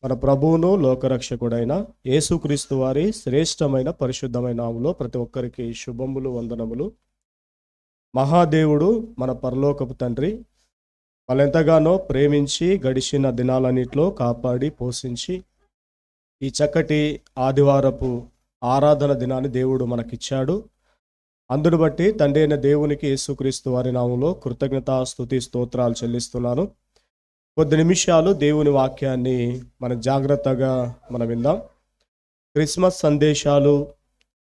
మన ప్రభువును లోకరక్షకుడైన యేసుక్రీస్తు వారి శ్రేష్టమైన పరిశుద్ధమైన నామములో ప్రతి ఒక్కరికి శుభములు వందనములు. మహాదేవుడు మన పరలోకపు తండ్రి వాళ్ళెంతగానో ప్రేమించి గడిచిన దినాలన్నిట్లో కాపాడి పోషించి ఈ చక్కటి ఆదివారపు ఆరాధన దినాన్ని దేవుడు మనకిచ్చాడు. అందును బట్టి తండ్రి అయిన దేవునికి యేసుక్రీస్తు వారి నామములో కృతజ్ఞత స్తుతి స్తోత్రాలు చెల్లిస్తున్నాను. కొద్ది నిమిషాలు దేవుని వాక్యాన్ని మనం జాగ్రత్తగా విందాం. క్రిస్మస్ సందేశాలు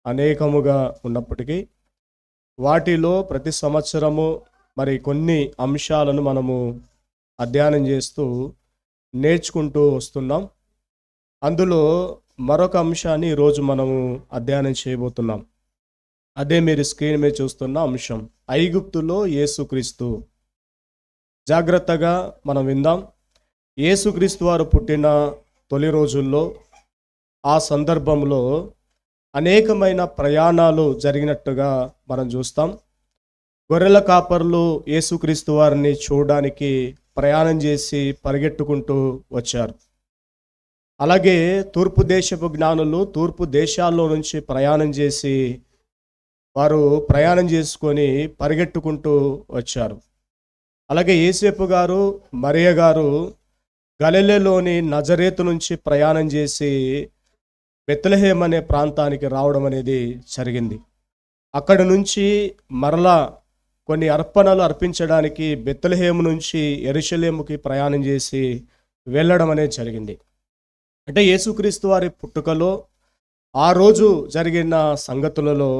అనేకముగా ఉన్నప్పటికీ వాటిలో ప్రతి సంవత్సరము మరి కొన్ని అంశాలను మనము అధ్యయనం చేస్తూ నేర్చుకుంటూ వస్తున్నాం. అందులో మరొక అంశాన్ని ఈరోజు మనము అధ్యయనం చేయబోతున్నాం. అదే మీరు స్క్రీన్ మీద చూస్తున్న అంశం, ఐగుప్తులో యేసుక్రీస్తు. జాగ్రత్తగా మనం విందాం. యేసుక్రీస్తు వారు పుట్టిన తొలి రోజుల్లో ఆ సందర్భంలో అనేకమైన ప్రయాణాలు జరిగినట్టుగా మనం చూస్తాం. గొర్రెల కాపర్లు యేసుక్రీస్తు వారిని చూడడానికి ప్రయాణం చేసి పరిగెట్టుకుంటూ వచ్చారు. అలాగే తూర్పు దేశపు జ్ఞానులు తూర్పు దేశాల్లో నుంచి ప్రయాణం చేసి వారు ప్రయాణం చేసుకొని పరిగెట్టుకుంటూ వచ్చారు. అలాగే యేసేపు గారు మరియ గారు గలిలయలోని నజరేతు నుంచి ప్రయాణం చేసి బెత్లెహేమ్ అనే ప్రాంతానికి రావడం అనేది జరిగింది. అక్కడి నుంచి మరలా కొన్ని అర్పణలు అర్పించడానికి బెత్లెహేము నుంచి యెరూషలేముకి ప్రయాణం చేసి వెళ్ళడం అనేది జరిగింది. అంటే యేసుక్రీస్తు వారి పుట్టుకలో ఆ రోజు జరిగిన సంగతులలో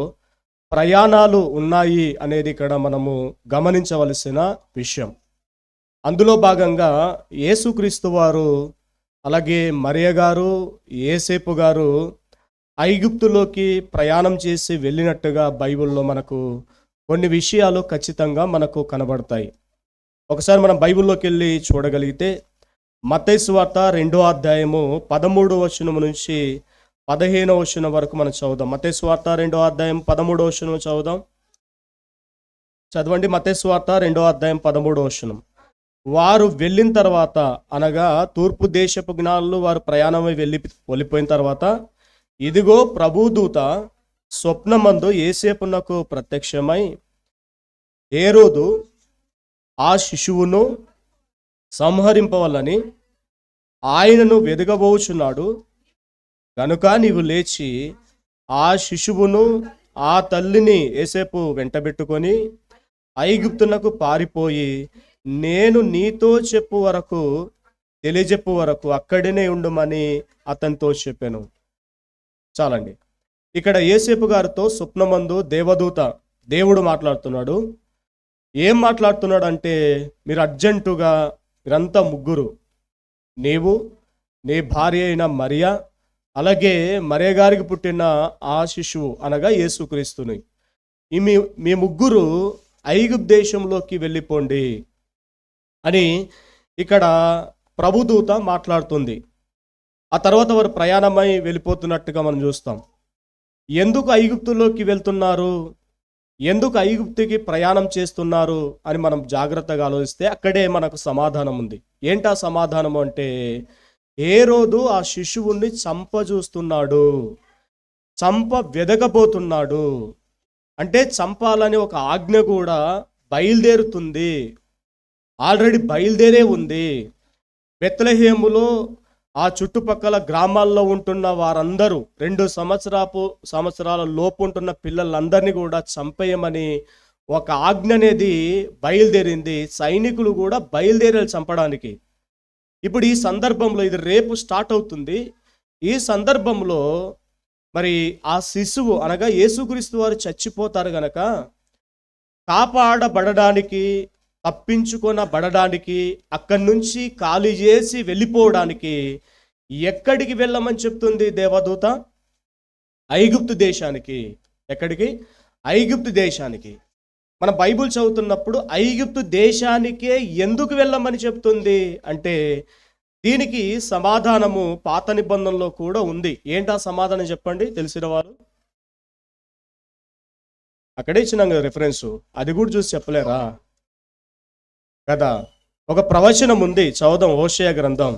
ప్రయాణాలు ఉన్నాయి అనేది ఇక్కడ మనము గమనించవలసిన విషయం. అందులో భాగంగా యేసుక్రీస్తు వారు అలాగే మరియ గారు యేసేపు గారు ఐగుప్తులోకి ప్రయాణం చేసి వెళ్ళినట్టుగా బైబిల్లో మనకు కొన్ని విషయాలు ఖచ్చితంగా మనకు కనబడతాయి. ఒకసారి మనం బైబిల్లోకి వెళ్ళి చూడగలిగితే మత్తయి సువార్త 2వ అధ్యాయము 13వ వచనం నుంచి 15వ వచనం వరకు మనం చదువుదాం. మత్తయి సువార్త 2వ అధ్యాయం 13వ వచనం చదువుదాం. చదవండి. మత్తయి సువార్త 2వ అధ్యాయం 13వ వచనం. వారు వెళ్ళిన తర్వాత, అనగా తూర్పు దేశపు జ్ఞానులు వారు ప్రయాణమై వెళ్ళిపోయిన తర్వాత, ఇదిగో ప్రభుదూత స్వప్నమందు యేసేపునకు ప్రత్యక్షమై, హేరోదు ఆ శిశువును సంహరింపవలని ఆయనను వెదకబోచున్నాడు కనుక నీవు లేచి ఆ శిశువును ఆ తల్లిని యేసేపు వెంటబెట్టుకొని ఐగుప్తునకు పారిపోయి నేను నీతో తెలియజెప్పు వరకు అక్కడనే ఉండమని అతనితో చెప్పాను. చాలండి. ఇక్కడ యేసేపు గారితో స్వప్నమందు దేవుడు మాట్లాడుతున్నాడు. ఏం మాట్లాడుతున్నాడు అంటే, మీరు అర్జెంటుగా మీరంతా ముగ్గురు, నీవు, నీ భార్య అయిన మరియ, అలాగే మరియ గారికి పుట్టిన ఆ శిశువు అనగా యేసుక్రీస్తుని, మీ ముగ్గురు ఐగుప్తు దేశంలోకి వెళ్ళిపోండి అని ఇక్కడ ప్రభుదూత మాట్లాడుతుంది. ఆ తర్వాత వారు ప్రయాణమై వెళ్ళిపోతున్నట్టుగా మనం చూస్తాం. ఎందుకు ఐగుప్తులోకి వెళ్తున్నారు, ఎందుకు ఐగుప్తుకి ప్రయాణం చేస్తున్నారు అని మనం జాగ్రత్తగా ఆలోచిస్తే అక్కడే మనకు సమాధానం ఉంది. ఏంటా సమాధానం అంటే, హేరోదు ఆ శిశువుని వెదకబోతున్నాడు. అంటే చంపాలని ఒక ఆజ్ఞ కూడా బయలుదేరుతుంది, ఆల్రెడీ బయలుదేరే ఉంది. బెత్లెహేములో ఆ చుట్టుపక్కల గ్రామాల్లో ఉంటున్న వారందరూ 2 సంవత్సరాల లోపు ఉంటున్న పిల్లలందరినీ కూడా చంపేయమని ఒక ఆజ్ఞ అనేది బయలుదేరింది. సైనికులు కూడా బయలుదేరారు చంపడానికి. ఇప్పుడు ఈ సందర్భంలో, ఇది రేపు స్టార్ట్ అవుతుంది, ఈ సందర్భంలో మరి ఆ శిశువు అనగా యేసుక్రీస్తు వారు చచ్చిపోతారు గనక కాపాడబడడానికి, తప్పించుకొనబడడానికి, అక్కడి నుంచి ఖాళీ చేసి వెళ్ళిపోవడానికి ఎక్కడికి వెళ్ళమని చెప్తుంది దేవదూత? ఐగుప్తు దేశానికి. ఎక్కడికి? ఐగుప్తు దేశానికి. మన బైబిల్ చదువుతున్నప్పుడు ఐగుప్తు దేశానికే ఎందుకు వెళ్ళమని చెప్తుంది అంటే, దీనికి సమాధానము పాత నిబంధనలో కూడా ఉంది. ఏంటా సమాధానం చెప్పండి తెలిసిన వారు? అక్కడే ఇచ్చినాం కదా రిఫరెన్స్, అది కూడా చూసి చెప్పలేరా కదా? ఒక ప్రవచనం ఉంది, చదువుదాం. హోషేయ గ్రంథం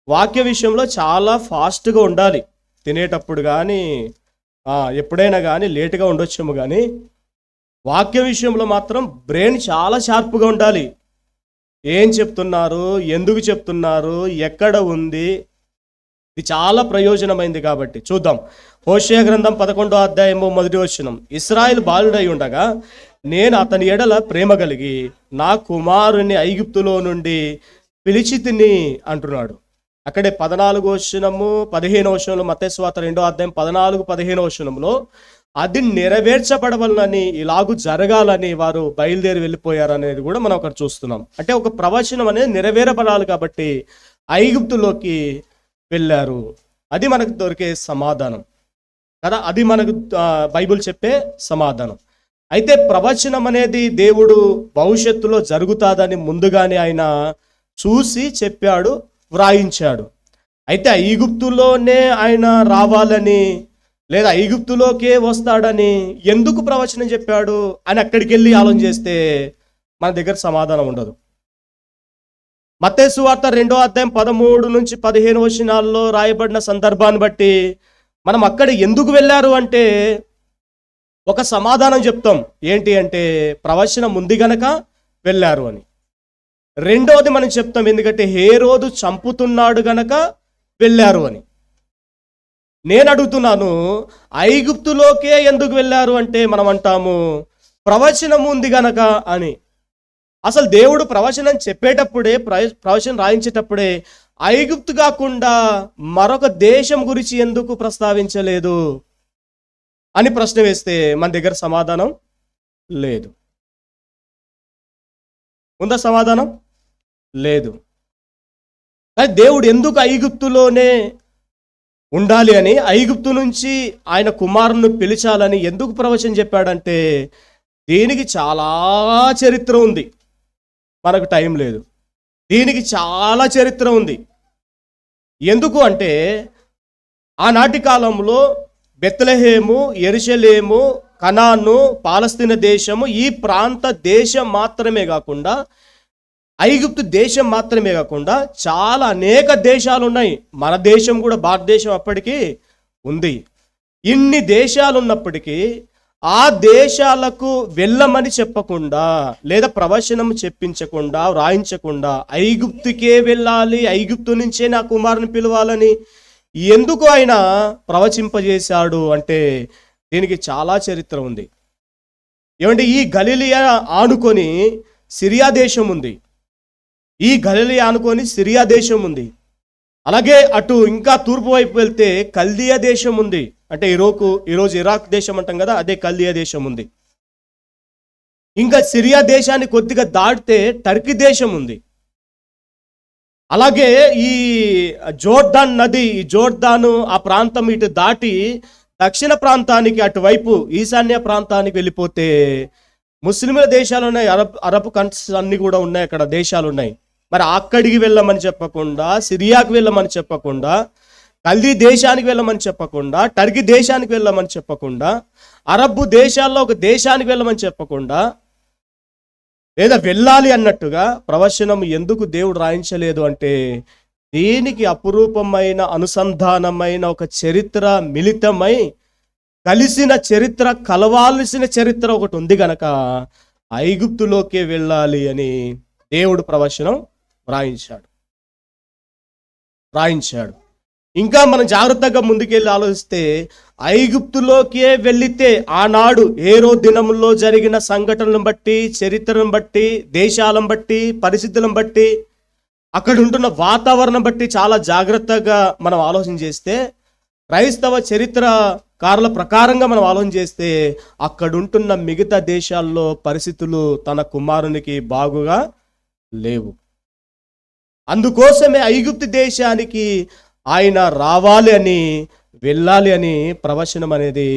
వాక్య విషయంలో చాలా ఫాస్ట్గా ఉండాలి. తినేటప్పుడు కానీ ఎప్పుడైనా కానీ లేటుగా ఉండొచ్చేమో, కానీ వాక్య విషయంలో మాత్రం బ్రెయిన్ చాలా షార్ప్గా ఉండాలి. ఏం చెప్తున్నారు, ఎందుకు చెప్తున్నారు, ఎక్కడ ఉంది, ఇది చాలా ప్రయోజనమైంది. కాబట్టి చూద్దాం. హోషేయ గ్రంథం 11వ అధ్యాయము 1వ వచనం. ఇశ్రాయేలు బాలుడై ఉండగా నేను అతని ఎడల ప్రేమ కలిగి నా కుమారుని ఐగుప్తులో నుండి పిలిచి తిని అంటున్నాడు. అక్కడే 14వ వచనము 15వ వచనంలో, మత్తయి సువార్త 2వ అధ్యాయం 14-15వ వచనంలో అది నెరవేర్చబడవలనని, ఇలాగూ జరగాలని వారు బయలుదేరి వెళ్ళిపోయారు అనేది కూడా మనం అక్కడ చూస్తున్నాం. అంటే ఒక ప్రవచనం అనేది నెరవేరబడాలి కాబట్టి ఐగుప్తులోకి వెళ్ళారు. అది మనకు దొరికే సమాధానం కదా, అది మనకు బైబిల్ చెప్పే సమాధానం. అయితే ప్రవచనం అనేది దేవుడు భవిష్యత్తులో జరుగుతాదని ముందుగానే ఆయన చూసి చెప్పాడు, వ్రాయించాడు. అయితే ఐగుప్తులోనే ఆయన రావాలని లేదా ఐగుప్తులోకే వస్తాడని ఎందుకు ప్రవచనం చెప్పాడు అని అక్కడికి వెళ్ళి ఆలోచన చేస్తే మన దగ్గర సమాధానం ఉండదు. మత్తయి సువార్త 2వ అధ్యాయం 13-15 వచనాల్లో రాయబడిన సందర్భాన్ని బట్టి మనం అక్కడ ఎందుకు వెళ్ళారు అంటే ఒక సమాధానం చెప్తాం. ఏంటి అంటే ప్రవచనం ఉంది గనక వెళ్ళారు అని. రెండోది మనం చెప్తాం ఎందుకంటే హేరోదు చంపుతున్నాడు గనక వెళ్ళారు అని. నేను అడుగుతున్నాను, ఐగుప్తులోకే ఎందుకు వెళ్ళారు అంటే మనం అంటాము ప్రవచనం ఉంది గనక అని. అసలు దేవుడు ప్రవచనం చెప్పేటప్పుడే, ప్రవచనం రాయించేటప్పుడే ఐగుప్తు కాకుండా మరొక దేశం గురించి ఎందుకు ప్రస్తావించలేదు అని ప్రశ్న వేస్తే మన దగ్గర సమాధానం లేదు. ఉందా సమాధానం? లేదు. కానీ దేవుడు ఎందుకు ఐగుప్తులోనే ఉండాలి అని, ఐగుప్తు నుంచి ఆయన కుమారుని పిలిచాలని ఎందుకు ప్రవచనం చెప్పాడంటే దీనికి చాలా చరిత్ర ఉంది. మనకు టైం లేదు. దీనికి చాలా చరిత్ర ఉంది. ఎందుకు అంటే ఆనాటి కాలంలో బెత్లెహేము, యెరూషలేము, కనాను, పాలస్తీనా దేశము, ఈ ప్రాంత దేశం మాత్రమే కాకుండా, ఐగుప్తు దేశం మాత్రమే కాకుండా చాలా అనేక దేశాలు ఉన్నాయి. మన దేశం కూడా, భారతదేశం అప్పటికి ఉంది. ఇన్ని దేశాలు ఉన్నప్పటికీ ఆ దేశాలకు వెళ్ళమని చెప్పకుండా లేదా ప్రవచనం చెప్పించకుండా, వ్రాయించకుండా ఐగుప్తుకే వెళ్ళాలి, ఐగుప్తు నుంచే నా కుమారుని పిలవాలని ఎందుకు ఆయన ప్రవచింపజేశాడు అంటే దీనికి చాలా చరిత్ర ఉంది. ఏమంటే ఈ గలిలియా ఆనుకొని సిరియా దేశం ఉంది. ఈ గలిలియా ఆనుకొని సిరియా దేశం ఉంది. అలాగే అటు ఇంకా తూర్పు వైపు వెళ్తే కల్దియా దేశం ఉంది. అంటే ఈరోజు ఇరాక్ దేశం అంటాం కదా, అదే కల్దియా దేశం ఉంది. ఇంకా సిరియా దేశాన్ని కొద్దిగా దాటితే టర్కీ దేశం ఉంది. అలాగే ఈ జోర్దాన్ నది, ఈ జోర్దాను ఆ ప్రాంతం ఇటు దాటి దక్షిణ ప్రాంతానికి, అటువైపు ఈశాన్య ప్రాంతానికి వెళ్ళిపోతే ముస్లింల దేశాలు ఉన్నాయి. అరబ్ కంట్రీస్ అన్ని కూడా ఉన్నాయి, అక్కడ దేశాలు ఉన్నాయి. మరి అక్కడికి వెళ్ళమని చెప్పకుండా, సిరియాకి వెళ్ళమని చెప్పకుండా, కల్దీ దేశానికి వెళ్ళమని చెప్పకుండా, టర్కీ దేశానికి వెళ్ళమని చెప్పకుండా, అరబ్బు దేశాల్లో ఒక దేశానికి వెళ్ళమని చెప్పకుండా, లేదా వెళ్ళాలి అన్నట్టుగా ప్రవచనం ఎందుకు దేవుడు రాయించలేదు అంటే దీనికి అపురూపమైన, అనుసంధానమైన ఒక చరిత్ర మిళితమై కలిసిన చరిత్ర, కలవాల్సిన చరిత్ర ఒకటి ఉంది గనక ఐగుప్తులోకే వెళ్ళాలి అని దేవుడు ప్రవచనం రాయించాడు. ఇంకా మనం జాగ్రత్తగా ముందుకెళ్ళి ఆలోచిస్తే ఐగుప్తులోకే వెళ్ళితే ఆనాడు ఏరో దినముల్లో జరిగిన సంఘటనలను బట్టి, చరిత్రను బట్టి, దేశాలను బట్టి, పరిస్థితులను బట్టి, అక్కడ ఉంటున్న వాతావరణం బట్టి చాలా జాగ్రత్తగా మనం ఆలోచన చేస్తే, క్రైస్తవ చరిత్రకారుల ప్రకారంగా మనం ఆలోచన చేస్తే అక్కడుంటున్న మిగతా దేశాల్లో పరిస్థితులు తన కుమారునికి బాగుగా లేవు. అందుకోసమే ఐగుప్తు దేశానికి ఆయన రావాలి అని, వెళ్ళాలి అని ప్రవచనం అనేది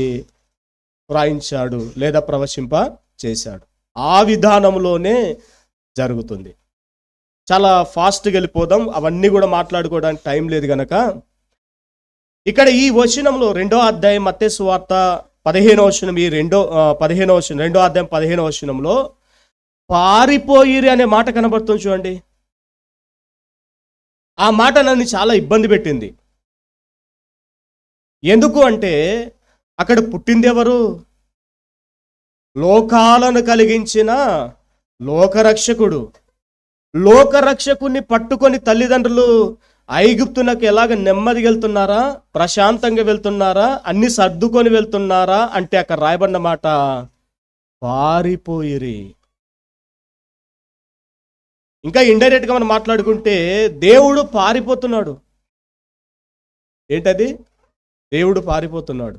వ్రాయించాడు లేదా ప్రవచింప చేశాడు. ఆ విధానంలోనే జరుగుతుంది. చాలా ఫాస్ట్గా వెళ్ళిపోదాం, అవన్నీ కూడా మాట్లాడుకోవడానికి టైం లేదు గనక ఇక్కడ ఈ వచనంలో 2వ అధ్యాయం మత్తయి సువార్త 15వ వచనం, ఈ 15వ వచనం, 2వ అధ్యాయం 15వ వచనంలో పారిపోయిరి అనే మాట కనబడుతుంది చూడండి. ఆ మాట నన్ను చాలా ఇబ్బంది పెట్టింది. ఎందుకు అంటే అక్కడ పుట్టింది ఎవరు? లోకాలను కలిగించిన లోకరక్షకుడు. లోకరక్షకుని పట్టుకొని తల్లిదండ్రులు ఐగుప్తునకు ఎలాగ నెమ్మదిగా వెళ్తున్నారా, ప్రశాంతంగా వెళ్తున్నారా, అన్ని సర్దుకొని వెళ్తున్నారా అంటే అక్కడ రాయబడిన మాట పారిపోయిరి. ఇంకా ఇండైరెక్ట్గా మనం మాట్లాడుకుంటే దేవుడు పారిపోతున్నాడు. ఏంటది? దేవుడు పారిపోతున్నాడు.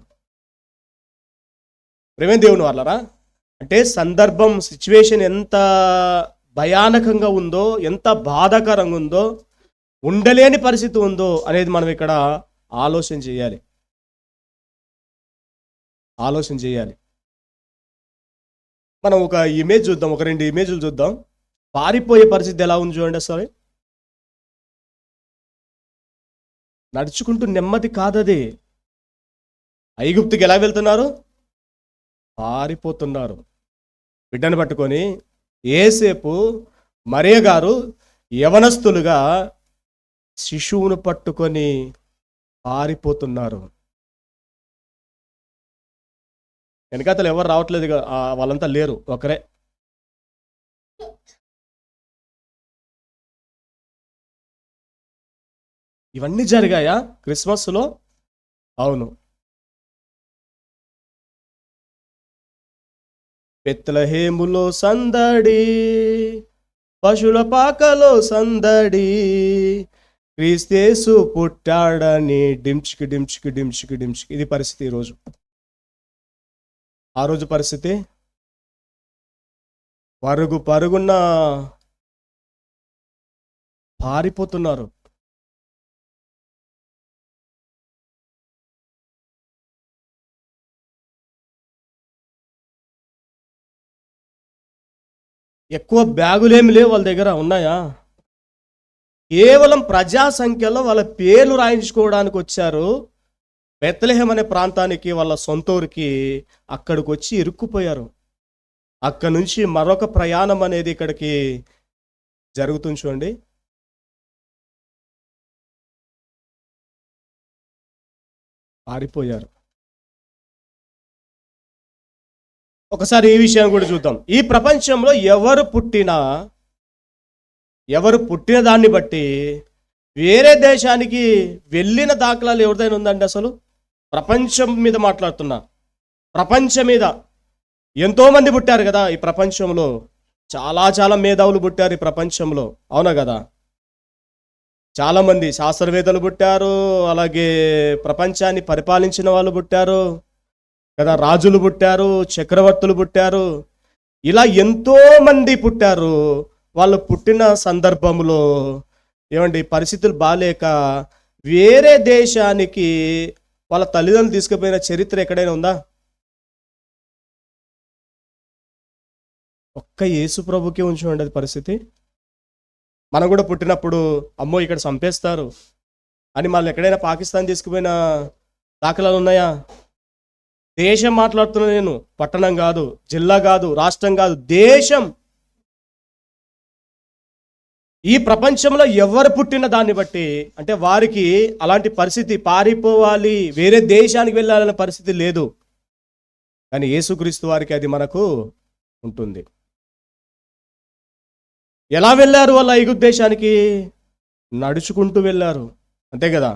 ప్రేమ దేవుని వాళ్ళరా, అంటే సందర్భం, సిచ్యువేషన్ ఎంత భయానకంగా ఉందో, ఎంత బాధాకరంగా ఉందో, ఉండలేని పరిస్థితి ఉందో అనేది మనం ఇక్కడ ఆలోచన చేయాలి. మనం ఒక ఇమేజ్ చూద్దాం, ఒక 2 ఇమేజ్లు చూద్దాం. పారిపోయే పరిస్థితి ఎలా ఉంది చూడండి. అసలు నడుచుకుంటూ నెమ్మది కాదది. ఐగుప్తుకి ఎలా వెళ్తున్నారు? పారిపోతున్నారు. బిడ్డను పట్టుకొని ఏసేపు మరియ గారు యవనస్తులుగా శిశువును పట్టుకొని పారిపోతున్నారు. వెనకాతలు ఎవరు రావట్లేదు, వాళ్ళంతా లేరు, ఒకరే. ఇవన్నీ జరిగాయా క్రిస్మస్లో? అవును. బెత్లెహేములో సందడి, పశుల పాకలో సందడి, క్రీస్తేసు పుట్టాడని డించికి డించికి డించికి డించికి. ఇది పరిస్థితి ఈరోజు. ఆ రోజు పరిస్థితి పరుగు పరుగున్న పారిపోతున్నారు. ఎక్కువ బ్యాగులేమి లేవు వాళ్ళ దగ్గర, ఉన్నాయా? కేవలం ప్రజా సంఖ్యలో వాళ్ళ పేర్లు రాయించుకోవడానికి వచ్చారు. బెత్లెహేం అనే ప్రాంతానికి, వాళ్ళ సొంత ఊరికి అక్కడికి వచ్చి ఇరుక్కుపోయారు. అక్కడి నుంచి మరొక ప్రయాణం అనేది ఇక్కడికి జరుగుతుంది చూడండి. పారిపోయారు. ఒకసారి ఈ విషయం కూడా చూద్దాం. ఈ ప్రపంచంలో ఎవరు పుట్టిన దాన్ని బట్టి వేరే దేశానికి వెళ్ళిన దాఖలాలు ఎవరిదైనా ఉందండి? అసలు ప్రపంచం మీద మాట్లాడుతున్నా. ప్రపంచం మీద ఎంతోమంది పుట్టారు కదా ఈ ప్రపంచంలో. చాలా చాలా మేధావులు పుట్టారు ఈ ప్రపంచంలో, అవునా కదా? చాలామంది శాస్త్రవేత్తలు పుట్టారు, అలాగే ప్రపంచాన్ని పరిపాలించిన వాళ్ళు పుట్టారు కదా, రాజులు పుట్టారు, చక్రవర్తులు పుట్టారు, ఇలా ఎంతో మంది పుట్టారు. వాళ్ళు పుట్టిన సందర్భంలో ఏమండి పరిస్థితులు బాలేక వేరే దేశానికి వాళ్ళ తల్లిదండ్రులు తీసుకుపోయిన చరిత్ర ఎక్కడైనా ఉందా? ఒక్క యేసు ప్రభుకే ఉంచుకోండి అది పరిస్థితి. మనం కూడా పుట్టినప్పుడు అమ్మో ఇక్కడ చంపేస్తారు అని మళ్ళీ ఎక్కడైనా పాకిస్తాన్ తీసుకుపోయిన దాఖలాలు ఉన్నాయా? దేశం మాట్లాడుతున్నా నేను, పట్టణం కాదు, జిల్లా కాదు, రాష్ట్రం కాదు, దేశం. ఈ ప్రపంచంలో ఎవరు పుట్టిన దాన్ని బట్టి అంటే వారికి అలాంటి పరిస్థితి, పారిపోవాలి, వేరే దేశానికి వెళ్ళాలనే పరిస్థితి లేదు. కానీ యేసుక్రీస్తు వారికి అది మనకు ఉంటుంది. ఎలా వెళ్ళారు వాళ్ళ ఐగుప్తు దేశానికి? నడుచుకుంటూ వెళ్ళారు, అంతే కదా.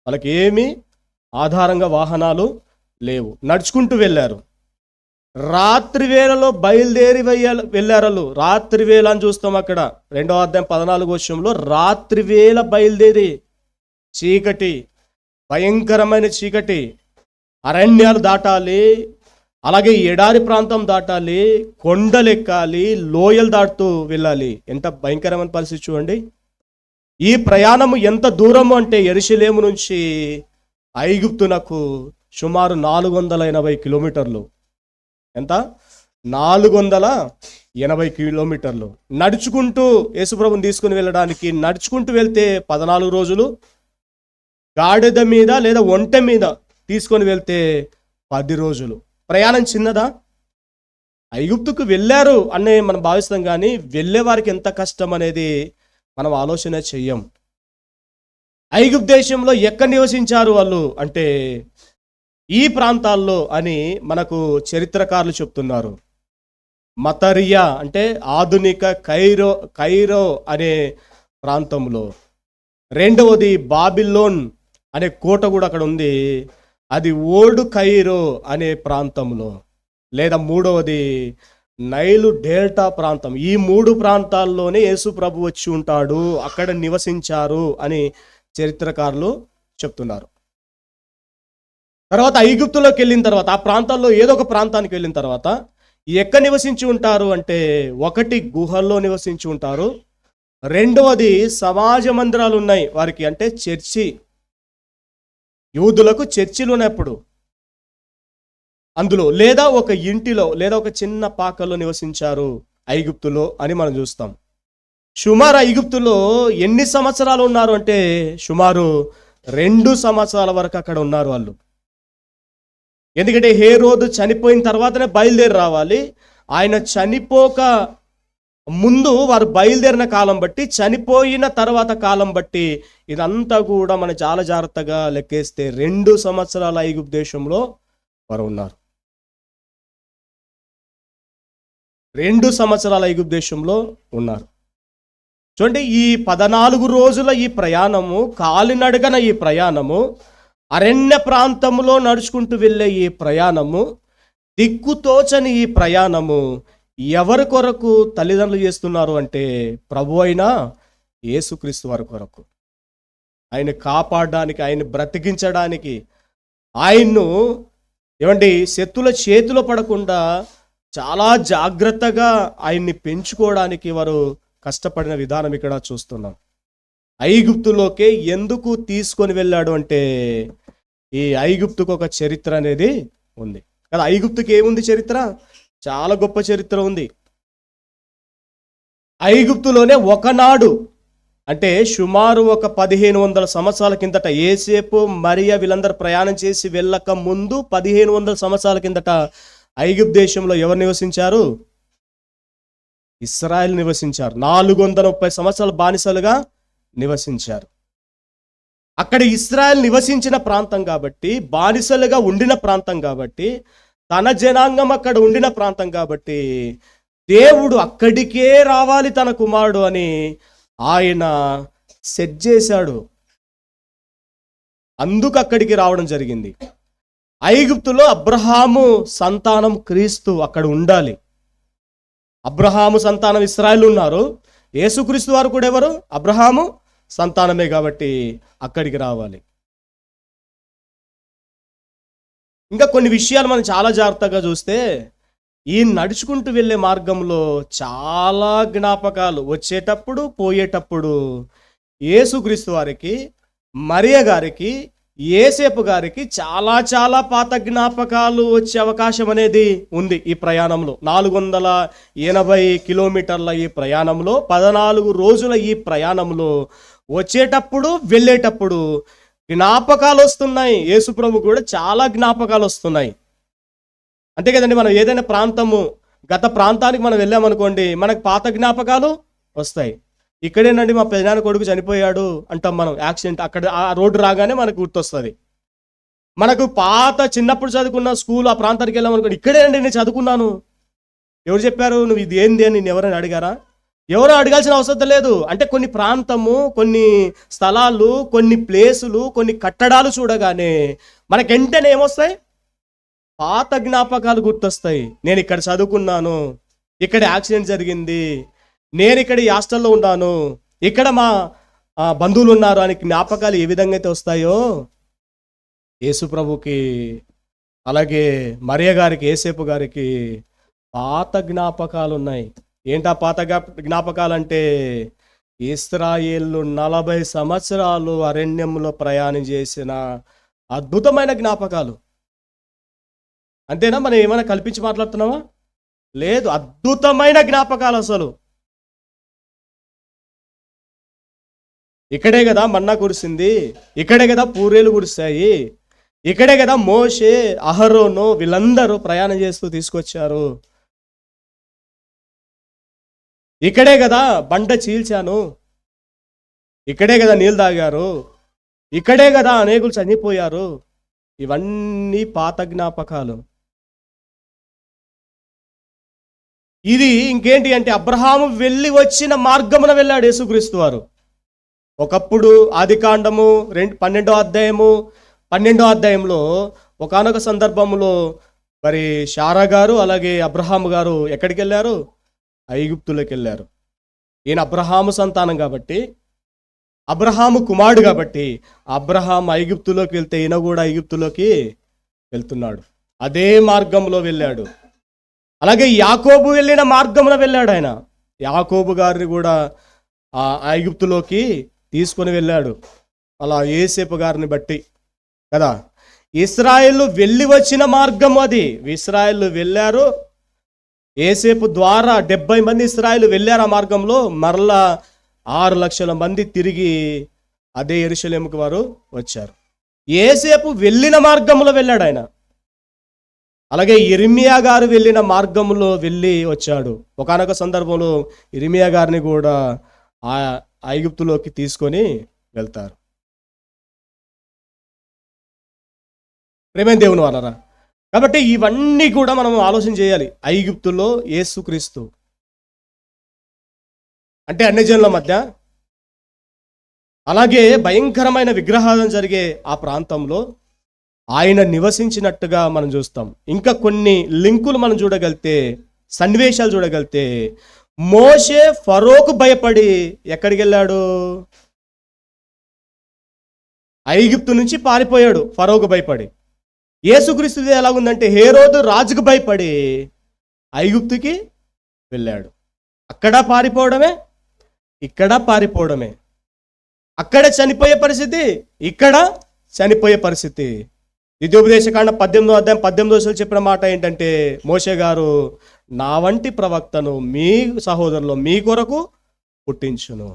వాళ్ళకి ఏమీ ఆధారంగా వాహనాలు లేవు, నడుచుకుంటూ వెళ్ళారు. రాత్రి వేళలో బయలుదేరి వెళ్ళారు. రాత్రి వేళ అని చూస్తాం అక్కడ 2వ అధ్యాయం 14వ వచనంలో. రాత్రి వేళ బయలుదేరి, చీకటి, భయంకరమైన చీకటి, అరణ్యాలు దాటాలి, అలాగే ఎడారి ప్రాంతం దాటాలి, కొండలు ఎక్కాలి, లోయలు దాటుతూ వెళ్ళాలి. ఎంత భయంకరమైన పరిస్థితి చూడండి. ఈ ప్రయాణము ఎంత దూరము అంటే యెరూషలేము నుంచి ఐగుప్తునకు సుమారు 480 కిలోమీటర్లు. ఎంత? 480 కిలోమీటర్లు నడుచుకుంటూ యేసుప్రభుని తీసుకుని వెళ్ళడానికి. నడుచుకుంటూ వెళ్తే 14 రోజులు, గాడిద మీద లేదా ఒంటె మీద తీసుకొని వెళ్తే 10 రోజులు. ప్రయాణం చిన్నదా? ఐగుప్తుకు వెళ్ళారు అనే మనం భావిస్తాం, కానీ వెళ్ళే వారికి ఎంత కష్టం అనేది మనం ఆలోచన చెయ్యం. ఐగుప్తు దేశంలో ఎక్కడ నివసించారు వాళ్ళు అంటే ఈ ప్రాంతాల్లో అని మనకు చరిత్రకారులు చెప్తున్నారు. మతరియా అంటే ఆధునిక కైరో అనే ప్రాంతంలో. రెండవది బాబిలోన్ అనే కోట కూడా అక్కడ ఉంది, అది ఓల్డ్ కైరో అనే ప్రాంతంలో. లేదా మూడవది నైలు డెల్టా ప్రాంతం. ఈ 3 ప్రాంతాల్లోనే యేసు ప్రభు వచ్చి ఉంటాడు, అక్కడ నివసించారు అని చరిత్రకారులు చెప్తున్నారు. తర్వాత ఐగుప్తులోకి వెళ్ళిన తర్వాత ఆ ప్రాంతాల్లో ఏదో ఒక ప్రాంతానికి వెళ్ళిన తర్వాత ఎక్కడ నివసించి ఉంటారు అంటే ఒకటి గుహల్లో నివసించి ఉంటారు, రెండవది సమాజ మందిరాలు ఉన్నాయి వారికి, అంటే చర్చి. యూదులకు చర్చిలు ఉన్నప్పుడు అందులో, లేదా ఒక ఇంటిలో, లేదా ఒక చిన్న పాకల్లో నివసించారు ఐగుప్తులో అని మనం చూస్తాం. సుమారు ఐగుప్తులో ఎన్ని సంవత్సరాలు ఉన్నారు అంటే సుమారు 2 సంవత్సరాల వరకు అక్కడ ఉన్నారు వాళ్ళు. ఎందుకంటే హేరోదు చనిపోయిన తర్వాతనే బయలుదేరి రావాలి. ఆయన చనిపోక ముందు వారు బయలుదేరిన కాలం బట్టి, చనిపోయిన తర్వాత కాలం బట్టి ఇదంతా కూడా మనం చాలా జాగ్రత్తగా లెక్కేస్తే 2 సంవత్సరాల ఐగుప్తు దేశంలో వారు ఉన్నారు. 2 సంవత్సరాల ఐగుప్తు దేశంలో ఉన్నారు. చూడండి, ఈ 14 రోజుల ఈ ప్రయాణము, కాలినడగన ఈ ప్రయాణము, అరణ్య ప్రాంతంలో నడుచుకుంటూ వెళ్ళే ఈ ప్రయాణము, దిక్కుతోచని ఈ ప్రయాణము ఎవరి కొరకు తల్లిదండ్రులు చేస్తున్నారు అంటే ప్రభు అయిన యేసుక్రీస్తు వారి కొరకు. ఆయన కాపాడడానికి, ఆయన బ్రతికించడానికి, ఆయన్ను ఏమండి శత్రుల చేతిలో పడకుండా చాలా జాగ్రత్తగా ఆయన్ని పెంచుకోవడానికి వారు కష్టపడిన విధానం ఇక్కడ చూస్తున్నాం. ఐగుప్తులోకే ఎందుకు తీసుకొని వెళ్ళాడు అంటే ఈ ఐగుప్తుకు ఒక చరిత్ర అనేది ఉంది కదా. ఐగుప్తుకి ఏముంది చరిత్ర? చాలా గొప్ప చరిత్ర ఉంది. ఐగుప్తులోనే ఒకనాడు అంటే సుమారు ఒక 1500 సంవత్సరాల కిందట, యేసేపు మరియా వీళ్ళందరూ ప్రయాణం చేసి వెళ్ళక ముందు 1500 సంవత్సరాల కిందట ఐగుప్తు దేశంలో ఎవరు నివసించారు? ఇశ్రాయేలు నివసించారు. 430 సంవత్సరాలు బానిసలుగా నివసించారు. అక్కడ ఇశ్రాయేలు నివసించిన ప్రాంతం కాబట్టి, బానిసలుగా ఉండిన ప్రాంతం కాబట్టి, తన జనాంగం అక్కడ ఉండిన ప్రాంతం కాబట్టి దేవుడు అక్కడికే రావాలి తన కుమారుడు అని ఆయన సెట్ చేశాడు. అందుకు అక్కడికి రావడం జరిగింది. ఐగుప్తులో అబ్రహాము సంతానం క్రీస్తు అక్కడ ఉండాలి. అబ్రహాము సంతానం ఇశ్రాయేలు ఉన్నారు, యేసుక్రీస్తు వారు కూడా ఎవరు? అబ్రహాము సంతానమే కాబట్టి అక్కడికి రావాలి. ఇంకా కొన్ని విషయాలు మనం చాలా జాగ్రత్తగా చూస్తే ఈ నడుచుకుంటూ వెళ్ళే మార్గంలో చాలా జ్ఞాపకాలు, వచ్చేటప్పుడు పోయేటప్పుడు యేసుక్రీస్తు వారికి, మరియ గారికి, యేసేపు గారికి చాలా చాలా పాత జ్ఞాపకాలు వచ్చే అవకాశం అనేది ఉంది. ఈ ప్రయాణంలో 480 కిలోమీటర్ల ఈ ప్రయాణంలో, 14 రోజుల ఈ ప్రయాణంలో వచ్చేటప్పుడు వెళ్ళేటప్పుడు జ్ఞాపకాలు వస్తున్నాయి. యేసుప్రభు కూడా చాలా జ్ఞాపకాలు వస్తున్నాయి. అంతే కదండి. మనం ఏదైనా ప్రాంతము, గత ప్రాంతానికి మనం వెళ్ళామనుకోండి, మనకు పాత జ్ఞాపకాలు వస్తాయి. ఇక్కడేనండి మా పెదనాన్న కొడుకు చనిపోయాడు అంటాం మనం, యాక్సిడెంట్, అక్కడ ఆ రోడ్డు రాగానే మనకు గుర్తొస్తుంది. మనకు పాత చిన్నప్పుడు చదువుకున్న స్కూల్ ఆ ప్రాంతానికి వెళ్ళామనుకోండి, ఇక్కడేనండి నేను చదువుకున్నాను. ఎవరు చెప్పారు? నువ్వు ఇది ఏంది అని నేను ఎవరైనా అడిగారా? ఎవరో అడగాల్సిన అవసరం లేదు. అంటే కొన్ని ప్రాంతము, కొన్ని స్థలాలు, కొన్ని ప్లేసులు, కొన్ని కట్టడాలు చూడగానే మనకి వెంటనే ఏమొస్తాయి? పాత జ్ఞాపకాలు గుర్తొస్తాయి. నేను ఇక్కడ చదువుకున్నాను, ఇక్కడ యాక్సిడెంట్ జరిగింది, నేను ఇక్కడ ఈ హాస్టల్లో ఉన్నాను, ఇక్కడ మా బంధువులు ఉన్నారు అని జ్ఞాపకాలు ఏ విధంగా అయితే వస్తాయో యేసు ప్రభుకి, అలాగే మరియ గారికి, యేసేపు గారికి పాత జ్ఞాపకాలు ఉన్నాయి. ఏంటా పాత జ్ఞాపకాలు అంటే ఇశ్రాయేలు 40 సంవత్సరాలు అరణ్యంలో ప్రయాణం చేసిన అద్భుతమైన జ్ఞాపకాలు. అంతేనా? మనం ఏమైనా కల్పించి మాట్లాడుతున్నావా? లేదు, అద్భుతమైన జ్ఞాపకాలు. అసలు ఇక్కడే కదా మన్నా కురిసింది, ఇక్కడే కదా పూరేలు కురిస్తాయి, ఇక్కడే కదా మోషే, అహరోను వీళ్ళందరూ ప్రయాణం చేస్తూ తీసుకొచ్చారు, ఇక్కడే కదా బండ చీల్చాను, ఇక్కడే కదా నీళ్ళు తాగారు, ఇక్కడే కదా అనేకులు చనిపోయారు. ఇవన్నీ పాత జ్ఞాపకాలు. ఇది ఇంకేంటి అంటే అబ్రహాము వెళ్ళి వచ్చిన మార్గమున వెళ్ళాడు యేసుక్రీస్తు వారు. ఒకప్పుడు ఆదికాండము 12వ అధ్యాయము 12వ అధ్యాయంలో ఒకానొక సందర్భంలో మరి శారా గారు అలాగే అబ్రహాము గారు ఎక్కడికి వెళ్ళారు? ఐగుప్తులోకి వెళ్ళారు. ఈయన అబ్రహాము సంతానం కాబట్టి, అబ్రహాము కుమారుడు కాబట్టి అబ్రహాం ఐగుప్తులోకి వెళ్తే ఈయన కూడా ఐగుప్తులోకి వెళ్తున్నాడు. అదే మార్గంలో వెళ్ళాడు. అలాగే యాకోబు వెళ్ళిన మార్గంలో వెళ్ళాడు. ఆయన యాకోబు గారిని కూడా ఆ ఐగుప్తులోకి తీసుకొని వెళ్ళాడు. అలా యోసేపు గారిని బట్టి కదా. ఇశ్రాయేలు వెళ్ళి వచ్చిన మార్గం అది. ఇశ్రాయేలు వెళ్ళారు. యోసేపు ద్వారా 70 మంది ఇశ్రాయేలు వెళ్ళారు ఆ మార్గంలో. మరలా 6 లక్షల మంది తిరిగి అదే యెరూషలేముకు వారు వచ్చారు. యోసేపు వెళ్ళిన మార్గంలో వెళ్ళాడు ఆయన. అలాగే ఇర్మియా గారు వెళ్ళిన మార్గంలో వెళ్ళి వచ్చాడు. ఒకానొక సందర్భంలో ఇర్మియా గారిని కూడా ఆ ఐగుప్తులోకి తీసుకొని వెళ్తారు. ప్రేమైన దేవుని వాళ్ళరా, కాబట్టి ఇవన్నీ కూడా మనం ఆలోచన చేయాలి. ఐగుప్తులో యేసుక్రీస్తు అంటే అన్యజనుల మధ్య, అలాగే భయంకరమైన విగ్రహాలను జరిగే ఆ ప్రాంతంలో ఆయన నివసించినట్టుగా మనం చూస్తాం. ఇంకా కొన్ని లింకులు మనం చూడగలితే, సన్నివేశాలు చూడగలితే, మోషే ఫరోకు భయపడి ఎక్కడికి వెళ్ళాడు? ఐగుప్తు నుంచి పారిపోయాడు ఫరోకు భయపడి. యేసుక్రీస్తు ఎలాగుందంటే హేరోదు రాజుకు భయపడి ఐగుప్తుకి వెళ్ళాడు. అక్కడ పారిపోవడమే, ఇక్కడ పారిపోవడమే. అక్కడ చనిపోయే పరిస్థితి, ఇక్కడ చనిపోయే పరిస్థితి. ద్వితీయోపదేశకాండ 18వ అధ్యాయం 18వ వచనం చెప్పిన మాట ఏంటంటే, మోషే గారు నా వంటి ప్రవక్తను మీ సహోదరులు మీ కొరకు పుట్టించును.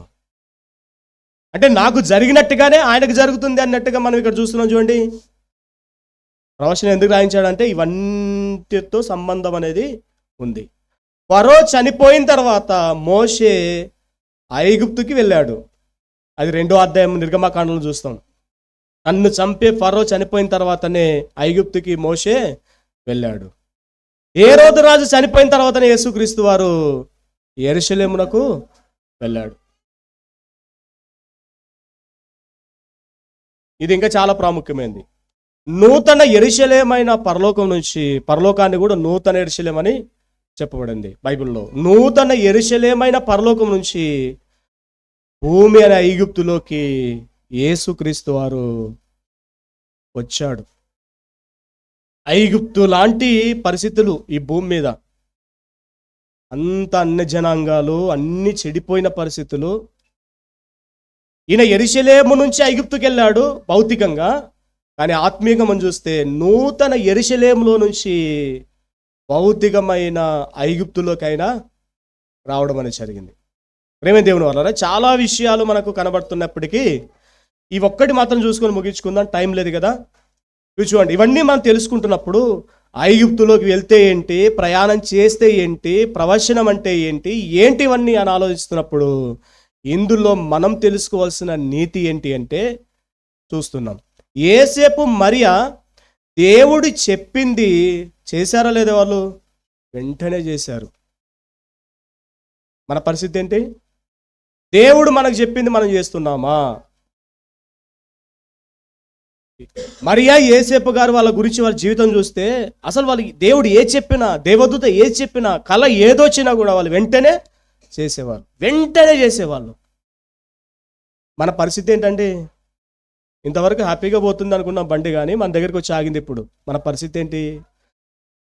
అంటే నాకు జరిగినట్టుగానే ఆయనకు జరుగుతుంది అన్నట్టుగా మనం ఇక్కడ చూస్తున్నాం. చూడండి, ప్రవచనం ఎందుకు రాయించాడంటే ఇవన్నిటితో సంబంధం అనేది ఉంది. ఫరో చనిపోయిన తర్వాత మోషే ఐగుప్తుకి వెళ్ళాడు. అది 2వ అధ్యాయం నిర్గమకాండంలో చూస్తాం. నన్ను చంపే ఫరో చనిపోయిన తర్వాతనే ఐగుప్తుకి మోషే వెళ్ళాడు. హేరోదు రాజు చనిపోయిన తర్వాతనే యేసుక్రీస్తు వారు యెరూషలేమునకు వెళ్ళాడు. ఇది ఇంకా చాలా ప్రాముఖ్యమైనది. నూతన యెరూషలేమైన పరలోకం నుంచి, పరలోకాన్ని కూడా నూతన యెరూషలేం అని చెప్పబడింది బైబిల్లో. నూతన యెరూషలేమైన పరలోకం నుంచి భూమి అనే ఐగుప్తులోకి యేసుక్రీస్తు వారు వచ్చాడు. ఐగుప్తు లాంటి పరిస్థితులు ఈ భూమి మీద, అంత అన్ని జనాంగాలు, అన్ని చెడిపోయిన పరిస్థితులు. ఈయన యెరూషలేము నుంచి ఐగుప్తుకి వెళ్ళాడు భౌతికంగా, కానీ ఆత్మీయంగా మనం చూస్తే నూతన యెరూషలేములో నుంచి భౌతికమైన ఐగుప్తులోకైనా రావడం అనేది జరిగింది. ప్రేమ దేవుని వల్ల చాలా విషయాలు మనకు కనబడుతున్నప్పటికీ ఈ ఒక్కటి మాత్రం చూసుకొని ముగించుకుందాం, టైం లేదు కదా. చూడండి, ఇవన్నీ మనం తెలుసుకుంటున్నప్పుడు ఐగుప్తులోకి వెళ్తే ఏంటి, ప్రయాణం చేస్తే ఏంటి, ప్రవచనం అంటే ఏంటి, ఇవన్నీ అని ఆలోచిస్తున్నప్పుడు ఇందులో మనం తెలుసుకోవాల్సిన నీతి ఏంటి అంటే చూస్తున్నాం. యోసేపు మరియా దేవుడు చెప్పింది చేశారా లేదా? వాళ్ళు వెంటనే చేశారు. మన పరిస్థితి ఏంటి? దేవుడు మనకు చెప్పింది మనం చేస్తున్నామా? మరియా యోసేపు గారు వాళ్ళ గురించి వాళ్ళ జీవితం చూస్తే అసలు వాళ్ళకి దేవుడు ఏ చెప్పినా, దేవదూత ఏ చెప్పినా, కళ ఏదొచ్చినా కూడా వాళ్ళు వెంటనే చేసేవాళ్ళు, వెంటనే చేసేవాళ్ళు. మన పరిస్థితి ఏంటంటే ఇంతవరకు హ్యాపీగా పోతుంది అనుకున్నాం బండి, కానీ మన దగ్గరికి వచ్చి ఆగింది. ఇప్పుడు మన పరిస్థితి ఏంటి?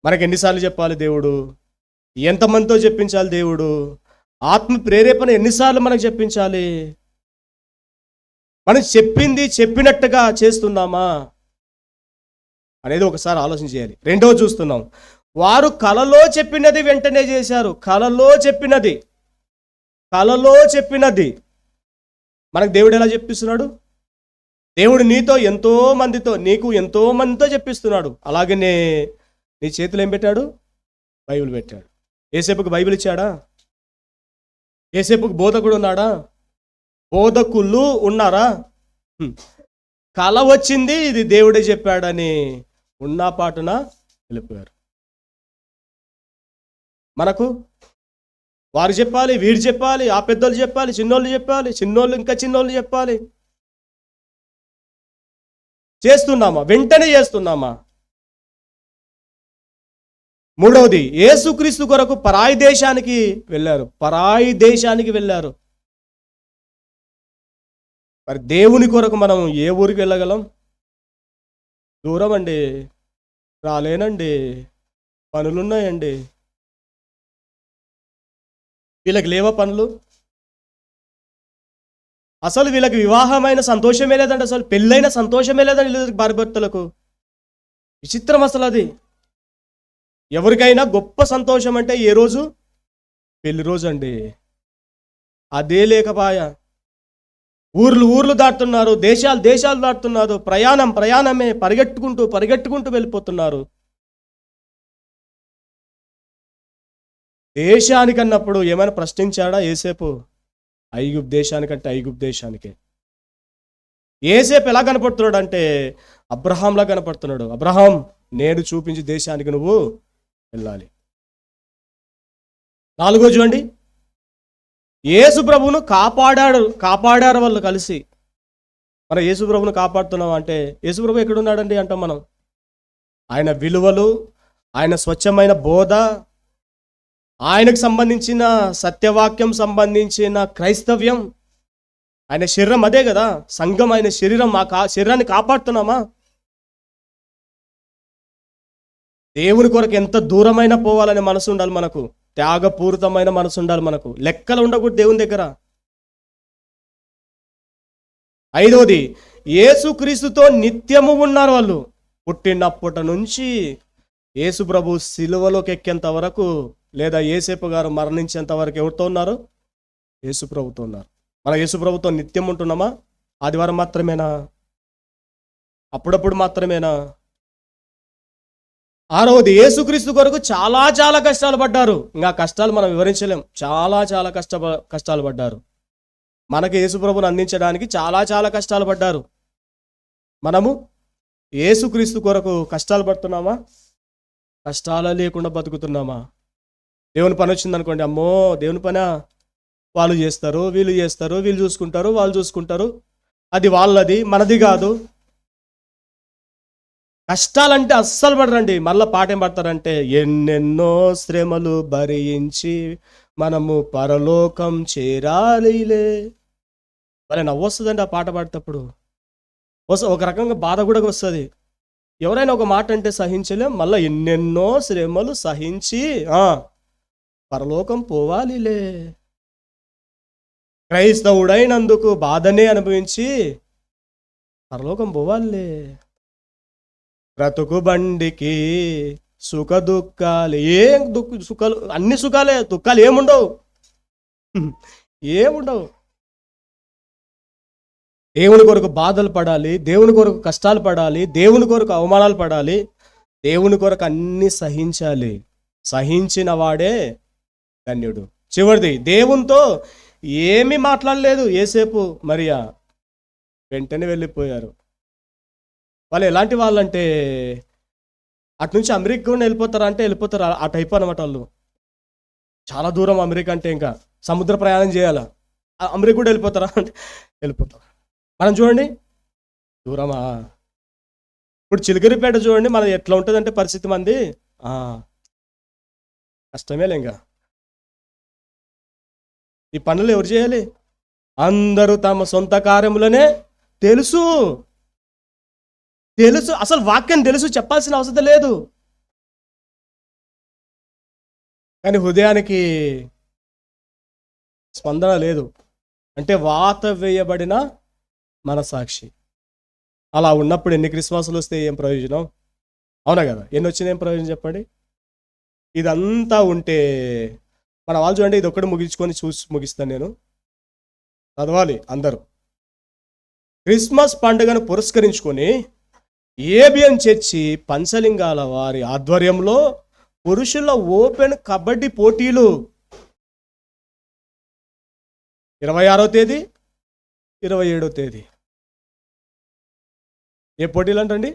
మనకి ఎన్నిసార్లు చెప్పాలి దేవుడు? ఎంతమందితో చెప్పించాలి దేవుడు? ఆత్మ ప్రేరేపణ ఎన్నిసార్లు మనకు చెప్పించాలి? మనం చెప్పింది చెప్పినట్టుగా చేస్తున్నామా అనేది ఒకసారి ఆలోచన చేయాలి. రెండవ చూస్తున్నాం, వారు కలలో చెప్పినది వెంటనే చేశారు. కలలో చెప్పినది మనకు దేవుడు ఎలా చెప్పిస్తున్నాడు? దేవుడు నీకు ఎంతో మందితో చెప్పిస్తున్నాడు. అలాగనే నీ చేతిలో ఏం పెట్టాడు? బైబిల్ పెట్టాడు. యేసేపుకి బైబిల్ ఇచ్చాడా? యేసేపుకి బోధకుడు ఉన్నాడా? బోధకులు ఉన్నారా? కల వచ్చింది, ఇది దేవుడే చెప్పాడని ఉన్న పాటున వెళ్ళిపోయారు. మనకు వారు చెప్పాలి, వీడు చెప్పాలి, ఆ పెద్దోళ్ళు చెప్పాలి, చిన్నోళ్ళు చెప్పాలి, చిన్నోళ్ళు ఇంకా చిన్నోళ్ళు చెప్పాలి. చేస్తున్నామా? వెంటనే చేస్తున్నామా? మూడవది, యేసుక్రీస్తు కొరకు పరాయి దేశానికి వెళ్ళారు. పరాయి దేశానికి వెళ్ళారు. మరి దేవుని కొరకు మనం ఏ ఊరికి వెళ్ళగలం? దూరం అండి, రాలేనండి, పనులున్నాయండి. వీళ్ళకి లేవా పనులు? అసలు వీళ్ళకి వివాహమైన సంతోషమే లేదండి, అసలు పెళ్ళైన సంతోషమే లేదండి భార్య భర్తలకు. విచిత్రం అసలు అది. ఎవరికైనా గొప్ప సంతోషం అంటే ఏ రోజు? పెళ్లి రోజు అండి. అదే లేకపాయా. ఊర్లు దాటుతున్నారు, దేశాలు దాటుతున్నారు, ప్రయాణమే, పరిగెట్టుకుంటూ వెళ్ళిపోతున్నారు. దేశానికన్నప్పుడు ఏమైనా ప్రశ్నించాడా యేసేపు? ఐగుప్తు దేశానికంటే ఐగుప్తు దేశానికే. యేసేపు ఎలా కనపడుతున్నాడు అంటే అబ్రహాంలా కనపడుతున్నాడు. అబ్రహాం, నేను చూపించి దేశానికి నువ్వు వెళ్ళాలి. 4 చూడండి, యేసు ప్రభువును కాపాడారు వాళ్ళు కలిసి. మరి యేసు ప్రభువును కాపాడుతున్నాం అంటే యేసు ప్రభు ఎక్కడున్నాడండి అంటాం మనం. ఆయన విలువలు, ఆయన స్వచ్ఛమైన బోధ, ఆయనకు సంబంధించిన సత్యవాక్యం, సంబంధించిన క్రైస్తవ్యం, ఆయన శరీరం అదే కదా సంఘం. ఆయన శరీరం, శరీరాన్ని కాపాడుతున్నామా? దేవుని కొరకు ఎంత దూరమైనా పోవాలనే మనసు ఉండాలి మనకు. త్యాగపూరితమైన మనసు ఉండాలి మనకు. లెక్కలు ఉండకూడదు దేవుని దగ్గర. 5వది, యేసుక్రీస్తుతో నిత్యము ఉన్నారు వాళ్ళు. పుట్టినప్పటి నుంచి యేసు ప్రభు సిలువలోకి ఎక్కేంత వరకు, లేదా యేసేపు గారు మరణించేంత వరకు ఎవరితో ఉన్నారు? యేసు ప్రభుతో ఉన్నారు. మన యేసు ప్రభుతో నిత్యం ఉంటున్నామా? ఆదివారం మాత్రమేనా? అప్పుడప్పుడు మాత్రమేనా? 6వది, యేసుక్రీస్తు కొరకు చాలా కష్టాలు పడ్డారు. ఇంకా కష్టాలు మనం వివరించలేం. చాలా కష్టాలు పడ్డారు. మనకి యేసు ప్రభుని అందించడానికి చాలా కష్టాలు పడ్డారు. మనము యేసుక్రీస్తు కొరకు కష్టాలు పడుతున్నామా? కష్టాలు లేకుండా బతుకుతున్నామా? దేవుని పని వచ్చింది అనుకోండి, అమ్మో దేవుని పనా, వాళ్ళు చేస్తారు, వీళ్ళు చేస్తారు, వీళ్ళు చూసుకుంటారు, వాళ్ళు చూసుకుంటారు, అది వాళ్ళది, మనది కాదు. కష్టాలంటే అస్సలు పడరండి. మళ్ళీ పాట ఏం పడతారంటే, ఎన్నెన్నో శ్రమలు భరించి మనము పరలోకం చేరాలిలే. మరి నవ్వొస్తుందండి ఆ పాట పాడేటప్పుడు. ఒక రకంగా బాధ కూడా వస్తుంది. ఎవరైనా ఒక మాట అంటే సహించలేం, మళ్ళీ ఎన్నెన్నో శ్రమలు సహించి పరలోకం పోవాలిలే. క్రైస్తవుడైనందుకు బాధనే అనుభవించి పరలోకం పోవాలిలే. బ్రతుకు బండికి సుఖ దుఃఖాలు, సుఖాలు, అన్ని సుఖాలే, దుఃఖాలు ఏముండవు. దేవుని కొరకు బాధలు పడాలి, దేవుని కొరకు కష్టాలు పడాలి, దేవుని కొరకు అవమానాలు పడాలి, దేవుని కొరకు అన్ని సహించాలి. సహించిన వాడే ధన్యుడు. చివరిది, దేవునితో ఏమీ మాట్లాడలేదు యేసేపు మరియా, వెంటనే వెళ్ళిపోయారు. వాళ్ళు ఎలాంటి వాళ్ళంటే అటు నుంచి అమెరికా కూడా వెళ్ళిపోతారా అంటే వెళ్ళిపోతారు. ఆ టైప్ అనమాట వాళ్ళు. చాలా దూరం అమెరికా అంటే, ఇంకా సముద్ర ప్రయాణం చేయాలా, అమెరికా కూడా వెళ్ళిపోతారా అంటే వెళ్ళిపోతారు. మనం చూడండి, దూరమా. ఇప్పుడు చిలకరిపేట చూడండి, మనం ఎట్లా ఉంటుందంటే పరిస్థితి మంది, కష్టమేలే. ఇంకా ఈ పనులు ఎవరు చేయాలి? అందరూ తమ సొంత కార్యములనే తెలుసు. అసలు వాక్యం తెలుసు, చెప్పాల్సిన అవసరం లేదు. కానీ హృదయానికి స్పందన లేదు. అంటే వాత వేయబడిన మనసాక్షి. అలా ఉన్నప్పుడు ఎన్ని క్రిస్మస్లు వస్తే ఏం ప్రయోజనం? అవునా కదా? ఎన్ని వచ్చినా ఏం ప్రయోజనం చెప్పండి? ఇదంతా ఉంటే మన వాళ్ళు చూడండి, ఇది ఒక్కటి ముగిస్తాను నేను. చదవాలి అందరూ. క్రిస్మస్ పండుగను పురస్కరించుకొని ఏబిఎన్ చర్చి పంచలింగాల వారి ఆధ్వర్యంలో పురుషుల ఓపెన్ కబడ్డీ పోటీలు 26వ తేదీ 27వ తేదీ ఏ పోటీలు అంటండి?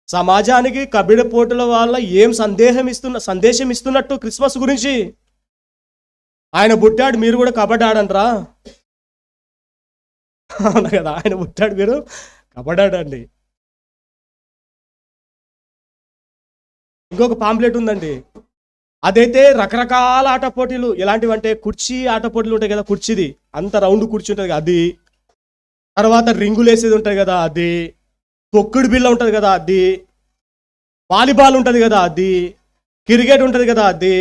సమాజానికి కబడ్డీ పోటీల వల్ల ఏం సందేశం ఇస్తున్నట్టు క్రిస్మస్ గురించి? ఆయన పుట్టాడు, మీరు కూడా కబడ్డీ ఆడంట్రా? అవును కదా, ఆయన పుట్టాడు, మీరు కబడ్డీ ఆడండి. ఇంకొక పాంప్లెట్ ఉందండి, అదైతే రకరకాల ఆట పోటీలు. ఎలాంటివంటే కుర్చీ ఆట పోటీలు ఉంటాయి కదా, కుర్చీది అంత రౌండ్ కుర్చీ ఉంటుంది కదా అది, తర్వాత రింగులు వేసేది ఉంటుంది కదా అది, తొక్కుడు బిల్ల ఉంటుంది కదా అది, వాలీబాల్ ఉంటుంది కదా అది, క్రికెట్ ఉంటుంది కదా అది,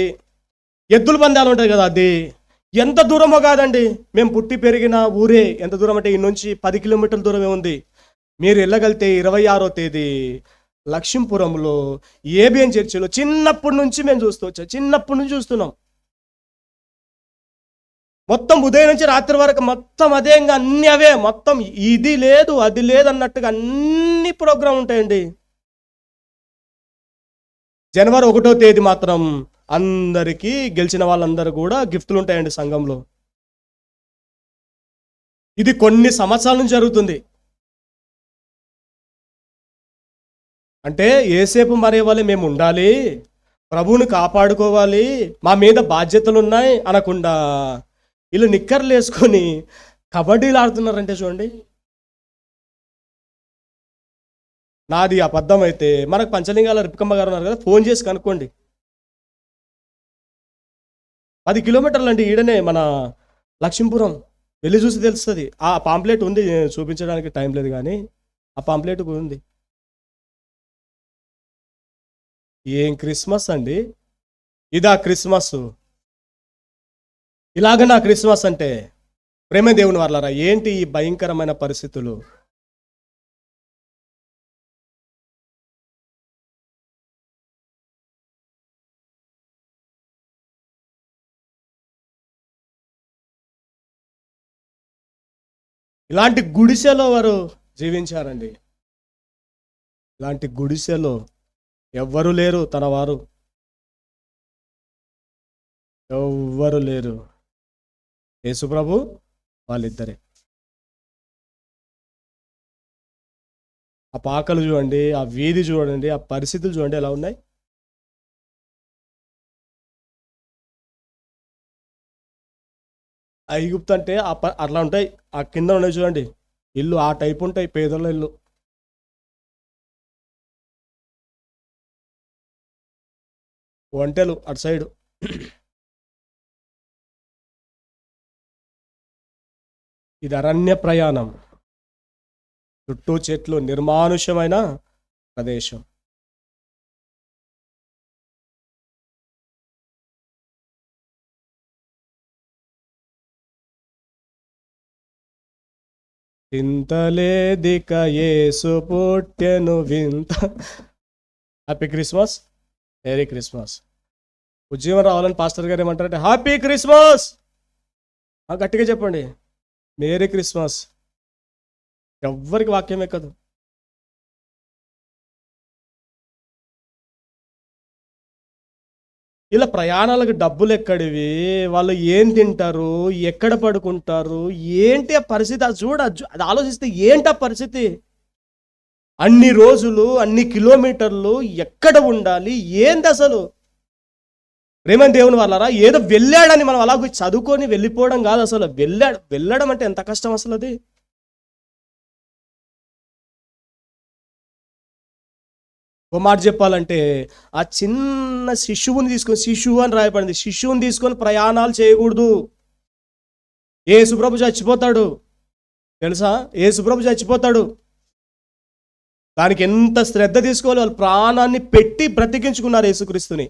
ఎద్దుల పందాలు ఉంటుంది కదా అది. ఎంత దూరమో కాదండి, మేము పుట్టి పెరిగిన ఊరే. ఎంత దూరం అంటే ఈ నుంచి 10 కిలోమీటర్ల దూరమే ఉంది. మీరు వెళ్ళగలితే 26వ తేదీ లక్ష్మీపురంలో ఏబిఎన్ చర్చిలో చిన్నప్పటి నుంచి మేము చిన్నప్పటి నుంచి చూస్తున్నాం. మొత్తం ఉదయం నుంచి రాత్రి వరకు మొత్తం అదే, ఇంకా అన్ని అవే, మొత్తం ఇది లేదు అది లేదు అన్నట్టుగా అన్ని ప్రోగ్రాం ఉంటాయండి. జనవరి 1వ తేదీ మాత్రం అందరికీ, గెలిచిన వాళ్ళందరూ కూడా గిఫ్ట్లు ఉంటాయండి సంఘంలో. ఇది కొన్ని సంవత్సరాల నుంచి జరుగుతుంది. అంటే ఏసేపు మరే వాళ్ళే మేము ఉండాలి, ప్రభువుని కాపాడుకోవాలి, మా మీద బాధ్యతలు ఉన్నాయి అనకుండా వీళ్ళు నిక్కర్లు వేసుకొని కబడ్డీలు ఆడుతున్నారంటే చూడండి. నాది అబద్ధం అయితే మనకు పంచలింగాల రిపకమ్మ గారు ఉన్నారు కదా, ఫోన్ చేసి కనుక్కోండి. 10 కిలోమీటర్లు అండి ఈడనే మన లక్ష్మీపురం, వెళ్ళి చూసి తెలుస్తుంది. ఆ పాంప్లెట్ ఉంది, చూపించడానికి టైం లేదు కానీ ఆ పాంప్లెట్ ఉంది. ఏం క్రిస్మస్ అండి, ఇదా క్రిస్మస్? ఇలాగ నా క్రిస్మస్ అంటే? ప్రేమ దేవుని వాళ్ళారా, ఏంటి ఈ భయంకరమైన పరిస్థితులు? ఇలాంటి గుడిసెలో వారు జీవించారండి. ఇలాంటి గుడిసెలో ఎవ్వరు లేరు, తన వారు ఎవ్వరు లేరు. యేసుప్రభు వాళ్ళిద్దరే. ఆ పాకలు చూడండి, ఆ వీధి చూడండి, ఆ పరిస్థితులు చూడండి ఎలా ఉన్నాయి. ఐగుప్తు అంటే అట్లా ఉంటాయి. ఆ కింద ఉన్నాయి చూడండి ఇల్లు, ఆ టైప్ ఉంటాయి పేదల ఇల్లు. ఒంటెలు అటు సైడు. ఇది అరణ్య ప్రయాణం, చుట్టూ చెట్లు, నిర్మానుష్యమైన ప్రదేశం. చింతలేదిక యేసు పుట్టెను వింత. Happy Christmas, merry Christmas. ఉద్యోగం రావాలని పాస్టర్ గారు ఏమంటారంటే హ్యాపీ క్రిస్మస్ గట్టిగా చెప్పండి, మేరీ క్రిస్మస్. ఎవ్వరికి వాక్యం ఎక్కదు. ఇలా ప్రయాణాలకు డబ్బులు ఎక్కడివి, వాళ్ళు ఏం తింటారు, ఎక్కడ పడుకుంటారు, ఏంటి ఆ పరిస్థితి? అది అది ఆలోచిస్తే ఏంటి ఆ పరిస్థితి? అన్ని రోజులు, అన్ని కిలోమీటర్లు ఎక్కడ ఉండాలి, ఏంది అసలు? ప్రేమ దేవుని వాళ్ళారా, ఏదో వెళ్ళాడని మనం అలా చదువుకొని వెళ్ళిపోవడం కాదు. అసలు వెళ్ళడం అంటే ఎంత కష్టం అసలు అది. ఒక మాట చెప్పాలంటే ఆ చిన్న శిశువుని తీసుకొని, శిశువు అని రాయబడింది, శిశువుని తీసుకొని ప్రయాణాలు చేయకూడదు. యేసుప్రభు చచ్చిపోతాడు తెలుసా, యేసుప్రభు చచ్చిపోతాడు. దానికి ఎంత శ్రద్ధ తీసుకోవాలి, వాళ్ళు ప్రాణాన్ని పెట్టి బ్రతికించుకున్నారు యేసుక్రీస్తుని.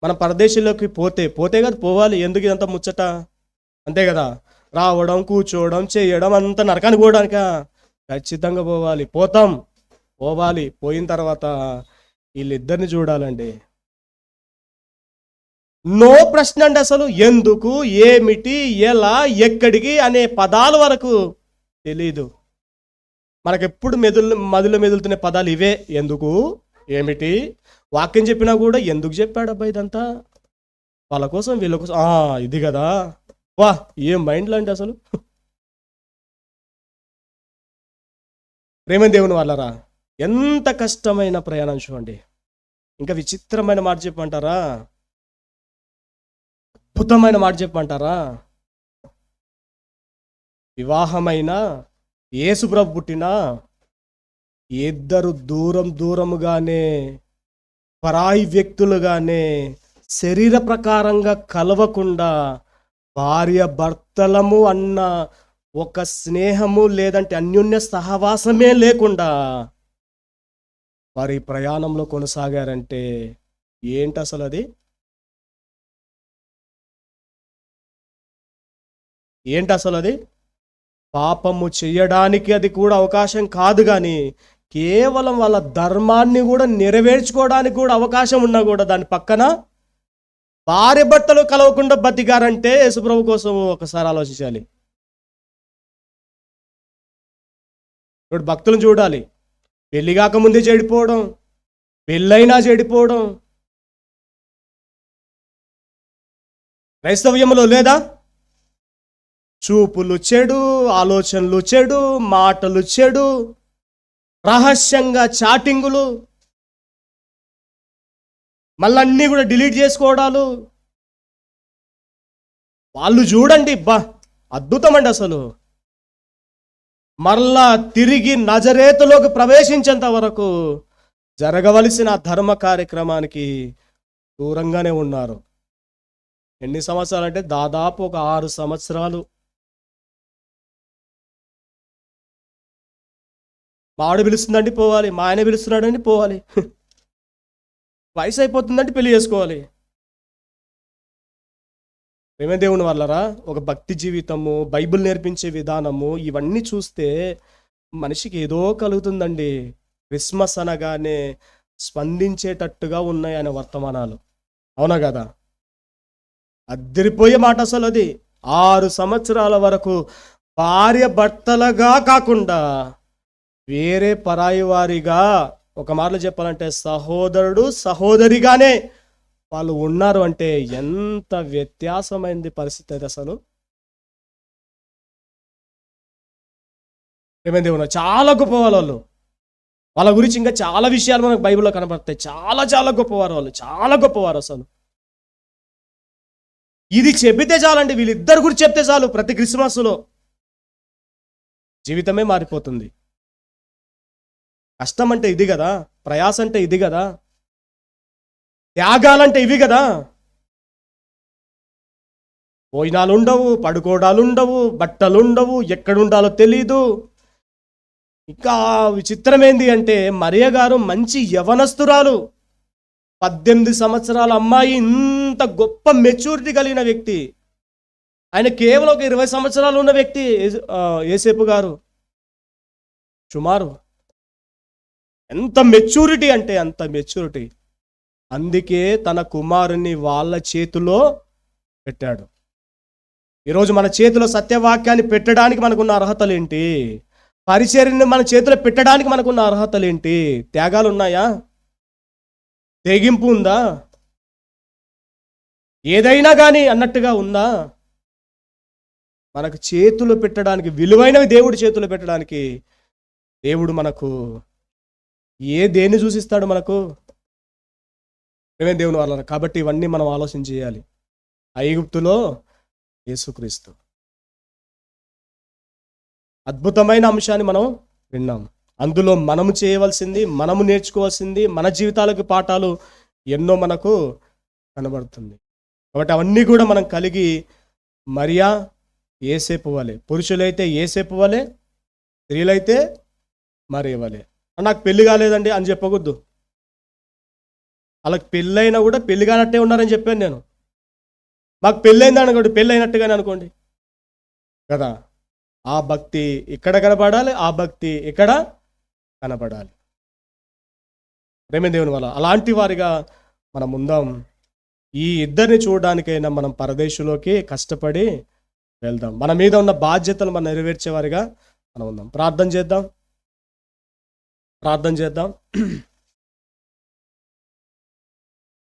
మనం పరదేశంలోకి పోతే కదా పోవాలి. ఎందుకు ఇదంతా ముచ్చట? అంతే కదా, రావడం, కూర్చోవడం, చేయడం అంతా నరకానికి పోవడానిక? ఖచ్చితంగా పోవాలి. పోయిన తర్వాత వీళ్ళిద్దరిని చూడాలండి. నో ప్రశ్న అండి అసలు. ఎందుకు, ఏమిటి, ఎలా, ఎక్కడికి అనే పదాల వరకు తెలీదు. మనకెప్పుడు మదిలో మెదులుతున్న పదాలు ఇవే. ఎందుకు, ఏమిటి. వాక్యం చెప్పినా కూడా ఎందుకు చెప్పాడు అబ్బాయి ఇదంతా, వాళ్ళ కోసం వీళ్ళ కోసం, ఇది కదా. వా, ఏం మైండ్లో అండి అసలు. ప్రేమ దేవుని వాళ్ళరా, ఎంత కష్టమైన ప్రయాణం చూడండి. ఇంకా విచిత్రమైన మాట చెప్పమంటారా, అద్భుతమైన మాట చెప్పమంటారా, వివాహమైన యేసుప్రభు పుట్టిన ఇద్దరు దూరముగానే పరాయి వ్యక్తులుగానే శరీర ప్రకారంగా కలవకుండా భార్య భర్తలము అన్న ఒక స్నేహము లేదంటే అన్యోన్య సహవాసమే లేకుండా వారి ప్రయాణంలో కొనసాగారంటే ఏంటి అసలు అది? ఏంటి అసలు అది? పాపము చేయడానికి అది కూడా అవకాశం కాదు, కానీ కేవలం వాళ్ళ ధర్మాన్ని కూడా నెరవేర్చుకోవడానికి కూడా అవకాశం ఉన్నా కూడా దాని పక్కన భార్య భర్తలు కలవకుండా బతికారంటే యేసుప్రభు కోసం ఒకసారి ఆలోచించాలి. ఇప్పుడు భక్తులను చూడాలి, పెళ్లి కాకముందే చెడిపోవడం, పెళ్ళైనా చెడిపోవడం క్రైస్తవ్యంలో లేదా? చూపులు చెడు, ఆలోచనలు చెడు, మాటలు చెడు, రహస్యంగా చాటింగులు, మళ్ళీ అన్నీ కూడా డిలీట్ చేసుకోవడాలు. వాళ్ళు చూడండి, అద్భుతం అండి అసలు. మరలా తిరిగి నజరేతులోకి ప్రవేశించేంత వరకు జరగవలసిన ధర్మ కార్యక్రమానికి దూరంగానే ఉన్నారు. ఎన్ని సంవత్సరాలు అంటే దాదాపు ఒక 6 సంవత్సరాలు. మా ఆవిడ పిలుస్తుందంటే పోవాలి, మా ఆయన పిలుస్తున్నాడంటే పోవాలి, వయసు అయిపోతుందంటే పెళ్లి చేసుకోవాలి. ప్రేమ దేవుని వాళ్ళరా, ఒక భక్తి జీవితము, బైబిల్ నేర్పించే విధానము, ఇవన్నీ చూస్తే మనిషికి ఏదో కలుగుతుందండి. క్రిస్మస్ అనగానే స్పందించేటట్టుగా ఉన్నాయి ఆయన వర్తమానాలు, అవునా కదా? అద్దరిపోయే మాట అసలు అది. 6 సంవత్సరాల వరకు భార్య భర్తలుగా కాకుండా వేరే పరాయి వారిగా, ఒక మాటలో చెప్పాలంటే సహోదరుడు సహోదరిగానే వాళ్ళు ఉన్నారు. అంటే ఎంత వ్యత్యాసమైంది పరిస్థితి అది అసలు. ఏమైంది ఉన్నారు, చాలా గొప్పవాళ్ళు వాళ్ళు. వాళ్ళ గురించి ఇంకా చాలా విషయాలు మనకు బైబిల్లో కనబడతాయి. చాలా చాలా గొప్పవారు వాళ్ళు, చాలా గొప్పవారు అసలు. ఇది చెబితే చాలండి, వీళ్ళిద్దరు గురించి చెప్తే చాలు, ప్రతి క్రిస్మస్లో జీవితమే మారిపోతుంది. కష్టం అంటే ఇది కదా, ప్రయాస అంటే ఇది కదా, త్యాగాలంటే ఇవి కదా. భోజనాలు ఉండవు, పడుకోవడాలు ఉండవు, బట్టలు ఉండవు, ఎక్కడుండాలో తెలీదు. ఇంకా విచిత్రం ఏంది అంటే, మరియ గారు మంచి యవనస్తురాలు, 18 సంవత్సరాల అమ్మాయి, ఇంత గొప్ప మెచ్యూరిటీ కలిగిన వ్యక్తి. ఆయన కేవలం ఒక 20 సంవత్సరాలు ఉన్న వ్యక్తి యేసేపు గారు. సుమారు ఎంత మెచ్యూరిటీ అంటే అంత మెచ్యూరిటీ. అందుకే తన కుమారుని వాళ్ళ చేతిలో పెట్టాడు. ఈరోజు మన చేతిలో సత్యవాక్యాన్ని పెట్టడానికి మనకున్న అర్హతలు ఏంటి? పరిచర్యని మన చేతిలో పెట్టడానికి మనకున్న అర్హతలు ఏంటి? త్యాగాలు ఉన్నాయా? తెగింపు ఉందా? ఏదైనా కానీ అన్నట్టుగా ఉందా? మనకు చేతులు పెట్టడానికి, విలువైనవి దేవుడి చేతులు పెట్టడానికి దేవుడు మనకు దేన్ని సూచిస్తాడు మనకు? దేవుని వాళ్ళ. కాబట్టి ఇవన్నీ మనం ఆలోచన చేయాలి. ఐగుప్తులో యేసుక్రీస్తు, అద్భుతమైన అంశాన్ని మనం విన్నాం. అందులో మనము చేయవలసింది, మనము నేర్చుకోవాల్సింది, మన జీవితాలకు పాఠాలు ఎన్నో మనకు కనబడుతుంది. కాబట్టి అవన్నీ కూడా మనం కలిగి మరియా యేసేపు వలె, పురుషులైతే యేసేపు వలె, స్త్రీలైతే మరియ వలె. నాకు పెళ్లి కాలేదండి అని చెప్పకూడదు. వాళ్ళకి పెళ్ళైనా కూడా పెళ్లి కానట్టే ఉన్నారని చెప్పాను నేను. మాకు పెళ్ళైంది అనుకోండి, పెళ్ళి అయినట్టుగానే అనుకోండి కదా. ఆ భక్తి ఇక్కడ కనపడాలి, ఆ భక్తి ఇక్కడ కనపడాలి. ప్రేమ దేవుని వల్ల అలాంటి వారిగా మనం ఉందాం. ఈ ఇద్దరిని చూడడానికైనా మనం పరదేశంలోకి కష్టపడి వెళ్దాం. మన మీద ఉన్న బాధ్యతలు మనం నెరవేర్చేవారిగా మనం ఉందాం. ప్రార్థన చేద్దాం.